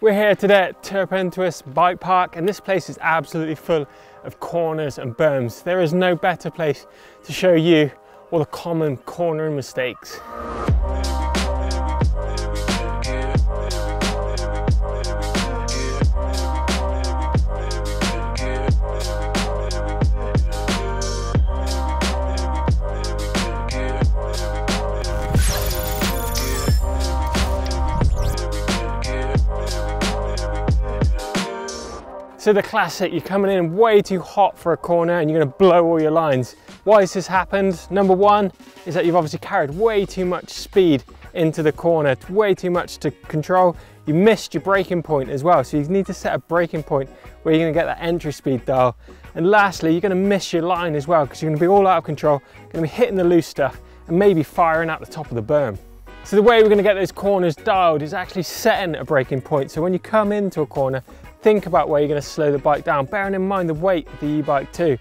We're here today at Turpentuous Bike Park, and this place is absolutely full of corners and berms. There is no better place to show you all the common cornering mistakes. So the classic, you're coming in way too hot for a corner and you're going to blow all your lines. Why has this happened? Number one is that you've obviously carried way too much speed into the corner, way too much to control. You missed your braking point as well, so you need to set a braking point where you're going to get that entry speed dial. And lastly, you're going to miss your line as well, because you're going to be all out of control, going to be hitting the loose stuff and maybe firing out the top of the berm. So the way we're going to get those corners dialed is actually setting a braking point. So when you come into a corner, think about where you're going to slow the bike down, bearing in mind the weight of the e-bike too.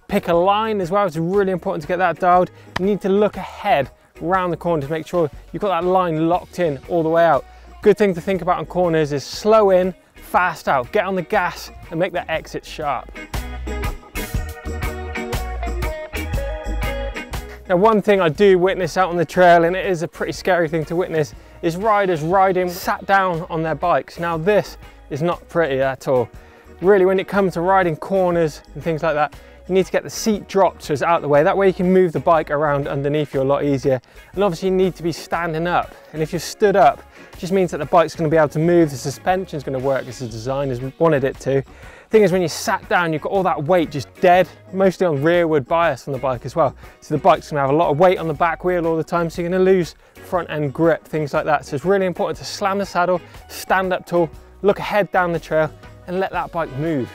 Pick a line as well, it's really important to get that dialed. You need to look ahead around the corner to make sure you've got that line locked in all the way out. Good thing to think about on corners is slow in, fast out, get on the gas and make that exit sharp. Now, one thing I do witness out on the trail, and it is a pretty scary thing to witness, is riders riding sat down on their bikes. Now this is not pretty at all. Really, when it comes to riding corners and things like that, you need to get the seat dropped so it's out of the way. That way you can move the bike around underneath you a lot easier. And obviously you need to be standing up. And if you're stood up, it just means that the bike's going to be able to move, the suspension's going to work as the designers wanted it to. Thing is, when you sat down, you've got all that weight just dead, mostly on rearward bias on the bike as well. So the bike's gonna have a lot of weight on the back wheel all the time, so you're gonna lose front end grip, things like that. So it's really important to slam the saddle, stand up tall, look ahead down the trail and let that bike move.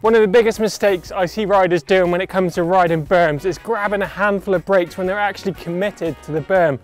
One of the biggest mistakes I see riders doing when it comes to riding berms is grabbing a handful of brakes when they're actually committed to the berm.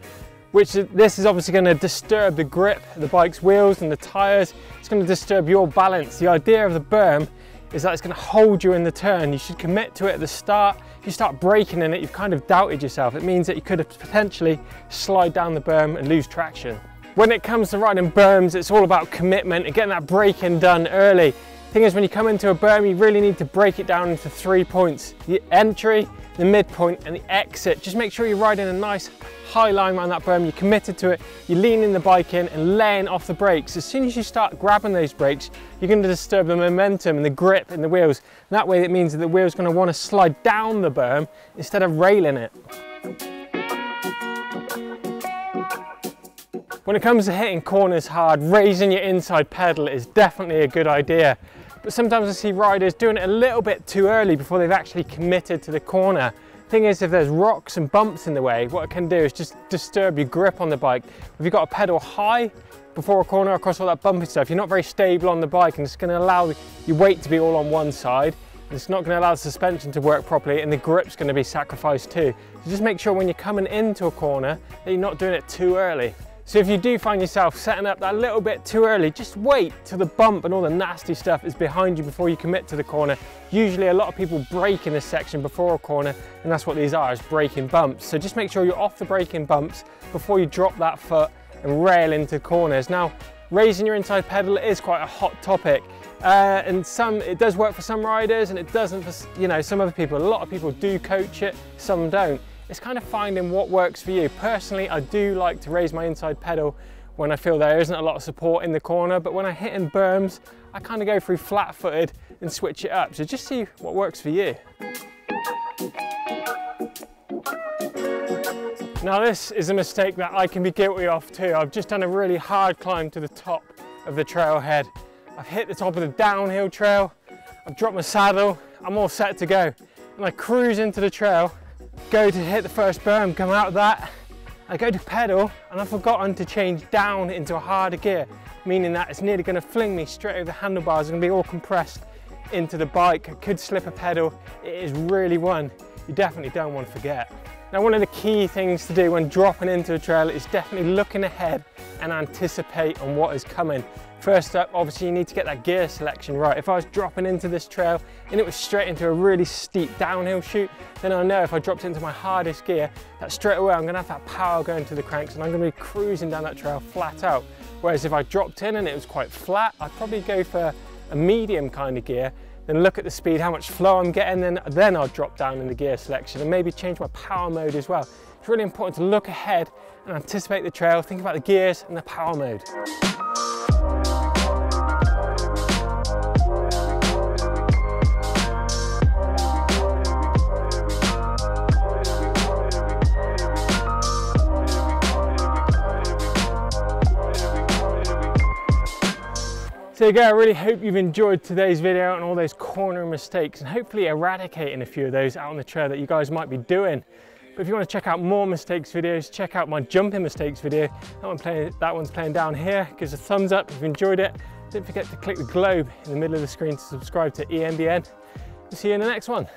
This is obviously going to disturb the grip of the bike's wheels and the tyres. It's going to disturb your balance. The idea of the berm is that it's going to hold you in the turn. You should commit to it at the start. If you start braking in it, you've kind of doubted yourself. It means that you could potentially slide down the berm and lose traction. When it comes to riding berms, it's all about commitment and getting that braking done early. Thing is, when you come into a berm, you really need to break it down into 3 points: the entry, the midpoint and the exit. Just make sure you're riding a nice high line around that berm, you're committed to it, you're leaning the bike in and laying off the brakes. As soon as you start grabbing those brakes, you're going to disturb the momentum and the grip in the wheels. And that way it means that the wheel's going to want to slide down the berm instead of railing it. When it comes to hitting corners hard, raising your inside pedal is definitely a good idea. But sometimes I see riders doing it a little bit too early before they've actually committed to the corner. Thing is, if there's rocks and bumps in the way, what it can do is just disturb your grip on the bike. If you've got a pedal high before a corner across all that bumpy stuff, you're not very stable on the bike, and it's going to allow your weight to be all on one side. It's not going to allow the suspension to work properly, and the grip's going to be sacrificed too. So just make sure when you're coming into a corner that you're not doing it too early. So if you do find yourself setting up that little bit too early, just wait till the bump and all the nasty stuff is behind you before you commit to the corner. Usually a lot of people brake in this section before a corner, and that's what these are, is braking bumps. So just make sure you're off the braking bumps before you drop that foot and rail into corners. Now, raising your inside pedal is quite a hot topic. And it does work for some riders and it doesn't for some other people. A lot of people do coach it, some don't. It's kind of finding what works for you. Personally, I do like to raise my inside pedal when I feel there isn't a lot of support in the corner, but when I hit in berms, I kind of go through flat-footed and switch it up. So just see what works for you. Now this is a mistake that I can be guilty of too. I've just done a really hard climb to the top of the trailhead. I've hit the top of the downhill trail, I've dropped my saddle, I'm all set to go. And I cruise into the trail, go to hit the first berm, come out of that, I go to pedal and I've forgotten to change down into a harder gear, meaning that it's nearly going to fling me straight over the handlebars. It's going to be all compressed into the bike. I could slip a pedal. It is really one you definitely don't want to forget. Now, one of the key things to do when dropping into a trail is definitely looking ahead and anticipate on what is coming. First up, obviously you need to get that gear selection right. If I was dropping into this trail and it was straight into a really steep downhill chute, then I know if I dropped into my hardest gear, that straight away I'm gonna have that power going to the cranks and I'm gonna be cruising down that trail flat out. Whereas if I dropped in and it was quite flat, I'd probably go for a medium kind of gear, then look at the speed, how much flow I'm getting, then I'll drop down in the gear selection and maybe change my power mode as well. It's really important to look ahead and anticipate the trail, think about the gears and the power mode. So there you go, I really hope you've enjoyed today's video and all those corner mistakes and hopefully eradicating a few of those out on the trail that you guys might be doing. But if you want to check out more mistakes videos, check out my jumping mistakes video. That one's playing down here. Give us a thumbs up if you've enjoyed it. Don't forget to click the globe in the middle of the screen to subscribe to eMBN. We'll see you in the next one.